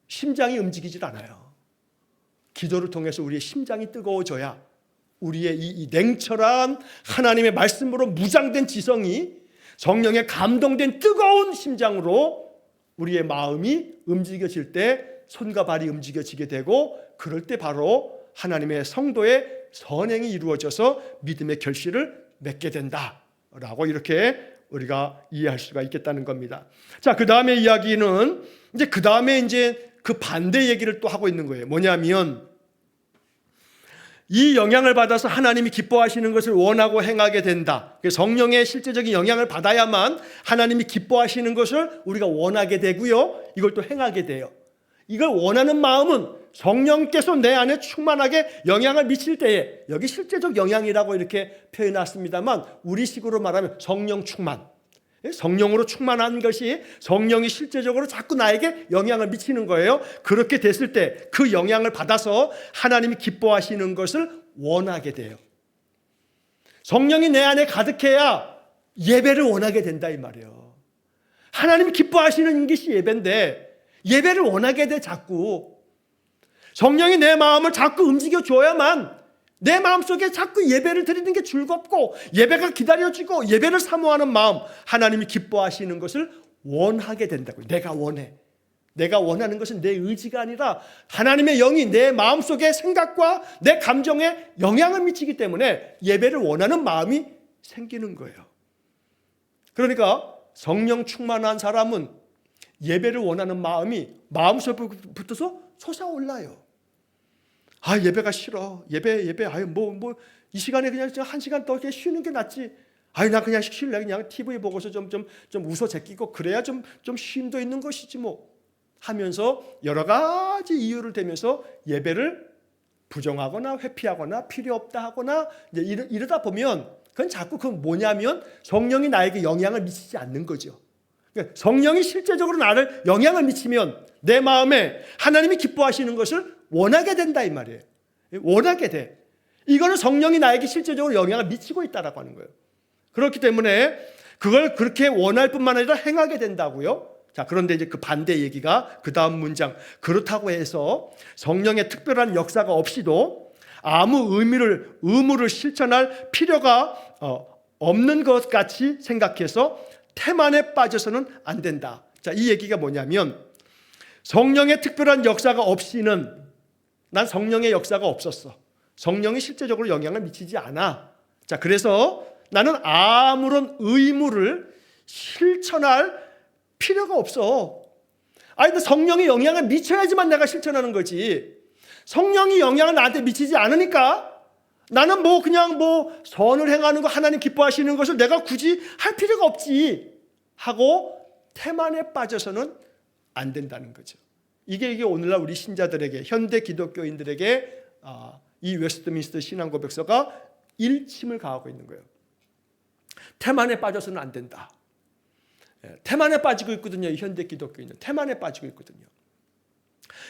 심장이 움직이질 않아요. 기도를 통해서 우리의 심장이 뜨거워져야 우리의 이 냉철한 하나님의 말씀으로 무장된 지성이 성령에 감동된 뜨거운 심장으로 우리의 마음이 움직여질 때 손과 발이 움직여지게 되고, 그럴 때 바로 하나님의 성도의 선행이 이루어져서 믿음의 결실을 맺게 된다라고 이렇게 우리가 이해할 수가 있겠다는 겁니다. 자, 그 다음에 이야기는 이제 그 반대 얘기를 또 하고 있는 거예요. 뭐냐면 이 영향을 받아서 하나님이 기뻐하시는 것을 원하고 행하게 된다. 성령의 실제적인 영향을 받아야만 하나님이 기뻐하시는 것을 우리가 원하게 되고요, 이걸 또 행하게 돼요. 이걸 원하는 마음은 성령께서 내 안에 충만하게 영향을 미칠 때에, 여기 실제적 영향이라고 이렇게 표현했습니다만 우리식으로 말하면 성령 충만, 성령으로 충만한 것이 성령이 실제적으로 자꾸 나에게 영향을 미치는 거예요. 그렇게 됐을 때 그 영향을 받아서 하나님이 기뻐하시는 것을 원하게 돼요. 성령이 내 안에 가득해야 예배를 원하게 된다 이 말이에요. 하나님이 기뻐하시는 것이 예배인데 예배를 원하게 돼. 자꾸 성령이 내 마음을 자꾸 움직여 줘야만 내 마음속에 자꾸 예배를 드리는 게 즐겁고 예배가 기다려지고 예배를 사모하는 마음, 하나님이 기뻐하시는 것을 원하게 된다고요. 내가 원해. 내가 원하는 것은 내 의지가 아니라 하나님의 영이 내 마음속의 생각과 내 감정에 영향을 미치기 때문에 예배를 원하는 마음이 생기는 거예요. 그러니까 성령 충만한 사람은 예배를 원하는 마음이 마음속부터 솟아올라요. 아, 예배가 싫어. 예배. 아유, 이 시간에 그냥 한 시간 더 쉬는 게 낫지. 아유, 나 그냥 쉴래. 그냥 TV 보고서 좀 웃어 제끼고 그래야 좀 쉼도 있는 것이지 뭐. 하면서 여러 가지 이유를 대면서 예배를 부정하거나 회피하거나 필요 없다 하거나 이제 이러다 보면 그건 자꾸 뭐냐면 성령이 나에게 영향을 미치지 않는 거죠. 그러니까 성령이 실제적으로 나를 영향을 미치면 내 마음에 하나님이 기뻐하시는 것을 원하게 된다 이 말이에요. 원하게 돼. 이거는 성령이 나에게 실제적으로 영향을 미치고 있다라고 하는 거예요. 그렇기 때문에 그걸 그렇게 원할 뿐만 아니라 행하게 된다고요. 자, 그런데 이제 그 반대 얘기가 그 다음 문장. 그렇다고 해서 성령의 특별한 역사가 없이도 아무 의무를 실천할 필요가 없는 것 같이 생각해서 태만에 빠져서는 안 된다. 자, 이 얘기가 뭐냐면 성령의 특별한 역사가 없이는 난 성령의 역사가 없었어. 성령이 실제적으로 영향을 미치지 않아. 자, 그래서 나는 아무런 의무를 실천할 필요가 없어. 아니, 근데 성령이 영향을 미쳐야지만 내가 실천하는 거지. 성령이 영향을 나한테 미치지 않으니까 나는 그냥 선을 행하는 거, 하나님 기뻐하시는 것을 내가 굳이 할 필요가 없지 하고 태만에 빠져서는 안 된다는 거죠. 이게 오늘날 우리 신자들에게, 현대 기독교인들에게 이 웨스트민스터 신앙고백서가 일침을 가하고 있는 거예요. 태만에 빠져서는 안 된다. 태만에 빠지고 있거든요. 이 현대 기독교인은 태만에 빠지고 있거든요.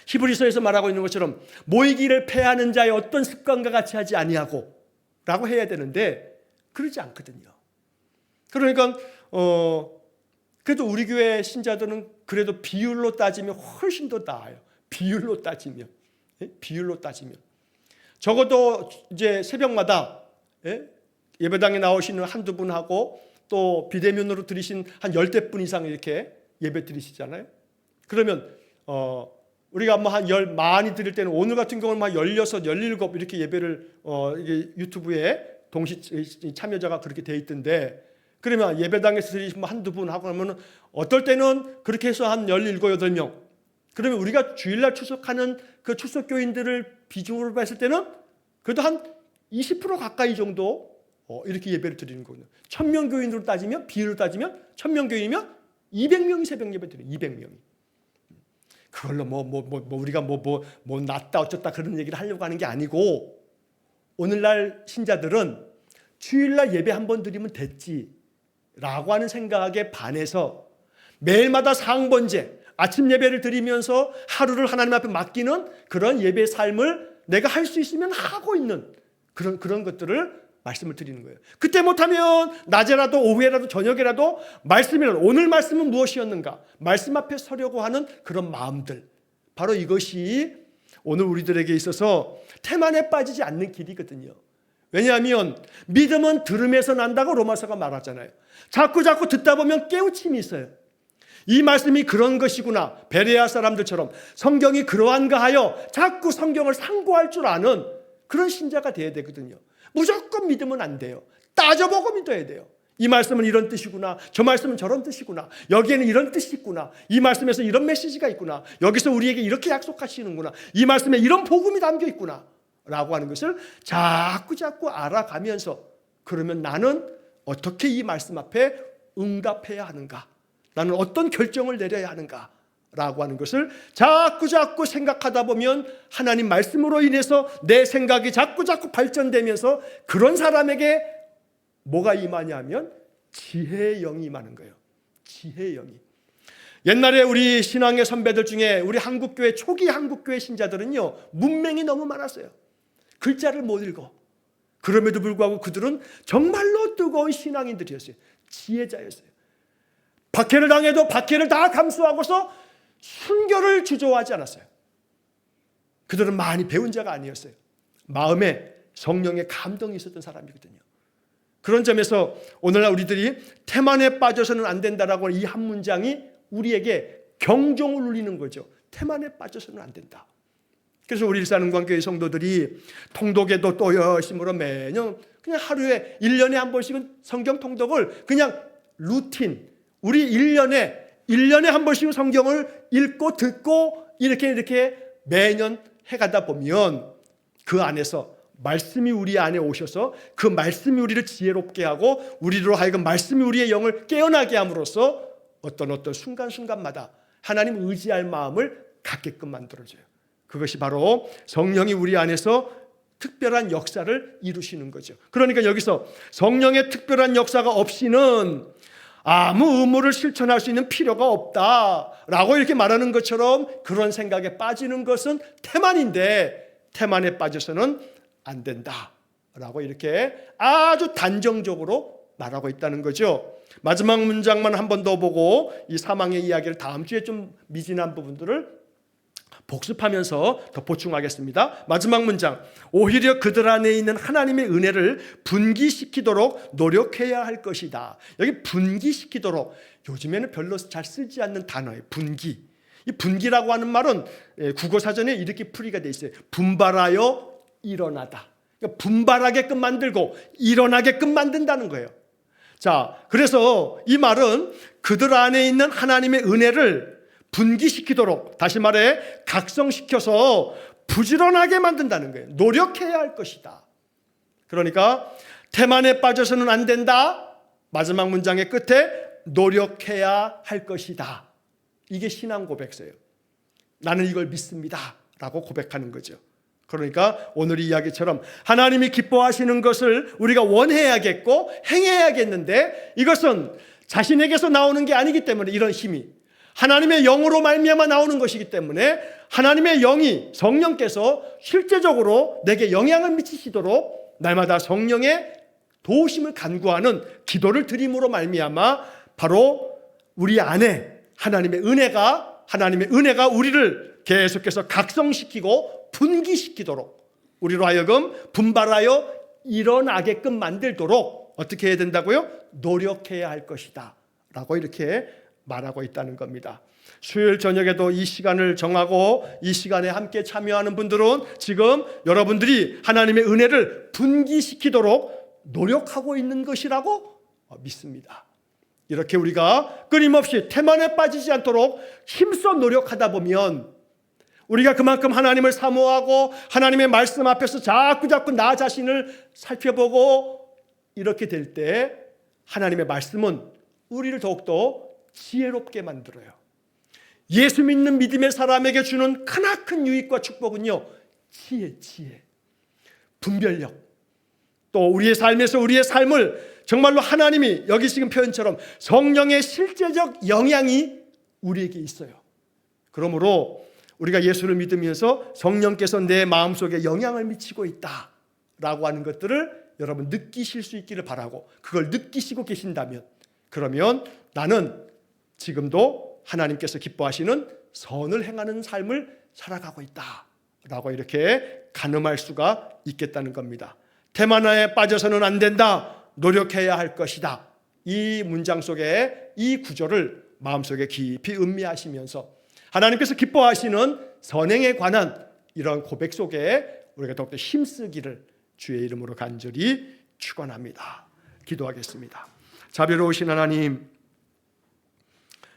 히브리서에서 말하고 있는 것처럼 모이기를 패하는 자의 어떤 습관과 같이 하지 아니하고 라고 해야 되는데 그러지 않거든요. 그러니까 그래도 우리 교회 신자들은 그래도 비율로 따지면 훨씬 더 나아요. 비율로 따지면 적어도 이제 새벽마다 예배당에 나오시는 한두 분하고 또 비대면으로 들으신 한 10대 분 이상 이렇게 예배 드리시잖아요. 그러면 우리가 많이 드릴 때는 오늘 같은 경우는 한 16, 17 이렇게 예배를 이게 유튜브에 동시 참여자가 그렇게 돼 있던데, 그러면 예배당에서 드리신 한두 분 하고 하면은 어떨 때는 그렇게 해서 한 17, 18명. 그러면 우리가 주일날 출석하는 그 출석교인들을 비중으로 봤을 때는 그래도 한 20% 가까이 정도 이렇게 예배를 드리는 거거든요. 1000명 교인으로 따지면, 비율로 따지면 1000명 교인이면 200명이 새벽 예배 드려요. 200명이. 그걸로 우리가 낫다 어쩌다 그런 얘기를 하려고 하는 게 아니고, 오늘날 신자들은 주일날 예배 한 번 드리면 됐지라고 하는 생각에 반해서 매일마다 상번제, 아침 예배를 드리면서 하루를 하나님 앞에 맡기는 그런 예배 삶을 내가 할 수 있으면 하고 있는 그런 것들을 말씀을 드리는 거예요. 그때 못하면 낮에라도 오후에라도 저녁에라도 말씀이라도 오늘 말씀은 무엇이었는가 말씀 앞에 서려고 하는 그런 마음들, 바로 이것이 오늘 우리들에게 있어서 태만에 빠지지 않는 길이거든요. 왜냐하면 믿음은 들음에서 난다고 로마서가 말하잖아요. 자꾸 듣다 보면 깨우침이 있어요. 이 말씀이 그런 것이구나, 베레아 사람들처럼 성경이 그러한가 하여 자꾸 성경을 상고할 줄 아는 그런 신자가 돼야 되거든요. 무조건 믿으면 안 돼요. 따져보고 믿어야 돼요. 이 말씀은 이런 뜻이구나, 저 말씀은 저런 뜻이구나, 여기에는 이런 뜻이 있구나, 이 말씀에서 이런 메시지가 있구나, 여기서 우리에게 이렇게 약속하시는구나, 이 말씀에 이런 복음이 담겨 있구나 라고 하는 것을 자꾸 알아가면서, 그러면 나는 어떻게 이 말씀 앞에 응답해야 하는가, 나는 어떤 결정을 내려야 하는가 라고 하는 것을 자꾸 생각하다 보면 하나님 말씀으로 인해서 내 생각이 자꾸 발전되면서 그런 사람에게 뭐가 임하냐면 지혜의 영이 임하는 거예요. 지혜의 영이. 옛날에 우리 신앙의 선배들 중에 우리 한국교회 초기 한국교회 신자들은요, 문맹이 너무 많았어요. 글자를 못 읽어. 그럼에도 불구하고 그들은 정말로 뜨거운 신앙인들이었어요. 지혜자였어요. 박해를 당해도 박해를 다 감수하고서 순교를 주저하지 않았어요. 그들은 많이 배운 자가 아니었어요. 마음에 성령의 감동이 있었던 사람이거든요. 그런 점에서 오늘날 우리들이 태만에 빠져서는 안 된다라고 하는 이 한 문장이 우리에게 경종을 울리는 거죠. 태만에 빠져서는 안 된다. 그래서 우리 일산응광교회 성도들이 통독에도 또 열심으로 매년 그냥 하루에 1년에 한 번씩은 성경 통독을 그냥 루틴, 우리 1년에 한 번씩은 성경을 읽고 듣고 이렇게 매년 해가다 보면 그 안에서 말씀이 우리 안에 오셔서 그 말씀이 우리를 지혜롭게 하고 우리로 하여금 말씀이 우리의 영을 깨어나게 함으로써 어떤 순간순간마다 하나님 의지할 마음을 갖게끔 만들어줘요. 그것이 바로 성령이 우리 안에서 특별한 역사를 이루시는 거죠. 그러니까 여기서 성령의 특별한 역사가 없이는 아무 의무를 실천할 수 있는 필요가 없다라고 이렇게 말하는 것처럼 그런 생각에 빠지는 것은 태만인데 태만에 빠져서는 안 된다라고 이렇게 아주 단정적으로 말하고 있다는 거죠. 마지막 문장만 한 번 더 보고 이 사망의 이야기를 다음 주에 좀 미진한 부분들을 복습하면서 더 보충하겠습니다. 마지막 문장, 오히려 그들 안에 있는 하나님의 은혜를 분기시키도록 노력해야 할 것이다. 여기 분기시키도록, 요즘에는 별로 잘 쓰지 않는 단어예요. 분기. 이 분기라고 하는 말은 국어사전에 이렇게 풀이가 돼 있어요. 분발하여 일어나다. 그러니까 분발하게끔 만들고 일어나게끔 만든다는 거예요. 자, 그래서 이 말은 그들 안에 있는 하나님의 은혜를 분기시키도록, 다시 말해 각성시켜서 부지런하게 만든다는 거예요. 노력해야 할 것이다. 그러니까 태만에 빠져서는 안 된다. 마지막 문장의 끝에 노력해야 할 것이다. 이게 신앙 고백서예요. 나는 이걸 믿습니다 라고 고백하는 거죠. 그러니까 오늘 이 이야기처럼 하나님이 기뻐하시는 것을 우리가 원해야겠고 행해야겠는데, 이것은 자신에게서 나오는 게 아니기 때문에, 이런 힘이 하나님의 영으로 말미암아 나오는 것이기 때문에 하나님의 영이, 성령께서 실제적으로 내게 영향을 미치시도록 날마다 성령의 도우심을 간구하는 기도를 드림으로 말미암아 바로 우리 안에 하나님의 은혜가 우리를 계속해서 각성시키고 분기시키도록, 우리로 하여금 분발하여 일어나게끔 만들도록 어떻게 해야 된다고요? 노력해야 할 것이다 라고 이렇게 말하고 있다는 겁니다. 수요일 저녁에도 이 시간을 정하고 이 시간에 함께 참여하는 분들은 지금 여러분들이 하나님의 은혜를 분기시키도록 노력하고 있는 것이라고 믿습니다. 이렇게 우리가 끊임없이 태만에 빠지지 않도록 힘써 노력하다 보면 우리가 그만큼 하나님을 사모하고 하나님의 말씀 앞에서 자꾸 나 자신을 살펴보고 이렇게 될 때 하나님의 말씀은 우리를 더욱더 지혜롭게 만들어요. 예수 믿는 믿음의 사람에게 주는 크나큰 유익과 축복은요, 지혜. 분별력, 또 우리의 삶에서 우리의 삶을 정말로 하나님이 여기 지금 표현처럼 성령의 실제적 영향이 우리에게 있어요. 그러므로 우리가 예수를 믿으면서 성령께서 내 마음속에 영향을 미치고 있다라고 하는 것들을 여러분 느끼실 수 있기를 바라고, 그걸 느끼시고 계신다면 그러면 나는 지금도 하나님께서 기뻐하시는 선을 행하는 삶을 살아가고 있다라고 이렇게 가늠할 수가 있겠다는 겁니다. 태만화에 빠져서는 안 된다, 노력해야 할 것이다. 이 문장 속에 이 구절을 마음속에 깊이 음미하시면서 하나님께서 기뻐하시는 선행에 관한 이런 고백 속에 우리가 더욱더 힘쓰기를 주의 이름으로 간절히 축원합니다. 기도하겠습니다. 자비로우신 하나님,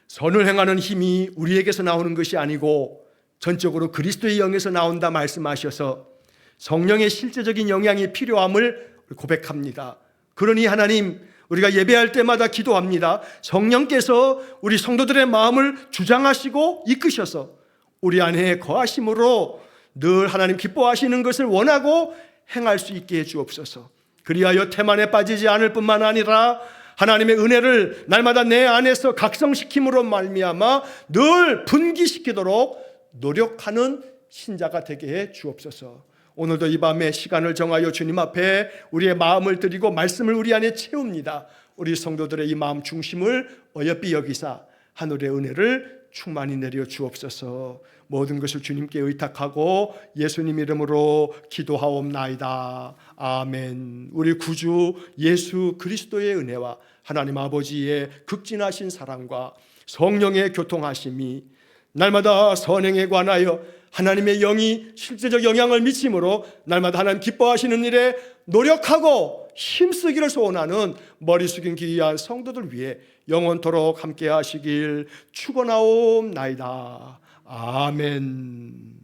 선을 행하는 힘이 우리에게서 나오는 것이 아니고 전적으로 그리스도의 영에서 나온다 말씀하셔서 성령의 실제적인 영향이 필요함을 고백합니다. 그러니 하나님, 우리가 예배할 때마다 기도합니다. 성령께서 우리 성도들의 마음을 주장하시고 이끄셔서 우리 안에 거하심으로 늘 하나님 기뻐하시는 것을 원하고 행할 수 있게 해 주옵소서. 그리하여 태만에 빠지지 않을 뿐만 아니라 하나님의 은혜를 날마다 내 안에서 각성시킴으로 말미암아 늘 분기시키도록 노력하는 신자가 되게 해 주옵소서. 오늘도 이 밤에 시간을 정하여 주님 앞에 우리의 마음을 드리고 말씀을 우리 안에 채웁니다. 우리 성도들의 이 마음 중심을 어여삐 여기사 하늘의 은혜를 충만히 내려 주옵소서. 모든 것을 주님께 의탁하고 예수님 이름으로 기도하옵나이다. 아멘. 우리 구주 예수 그리스도의 은혜와 하나님 아버지의 극진하신 사랑과 성령의 교통하심이 날마다 선행에 관하여 하나님의 영이 실제적 영향을 미침으로 날마다 하나님 기뻐하시는 일에 노력하고 힘쓰기를 소원하는 머리 숙인 귀한 성도들 위해 영원토록 함께 하시길 축원하옵나이다. 아멘.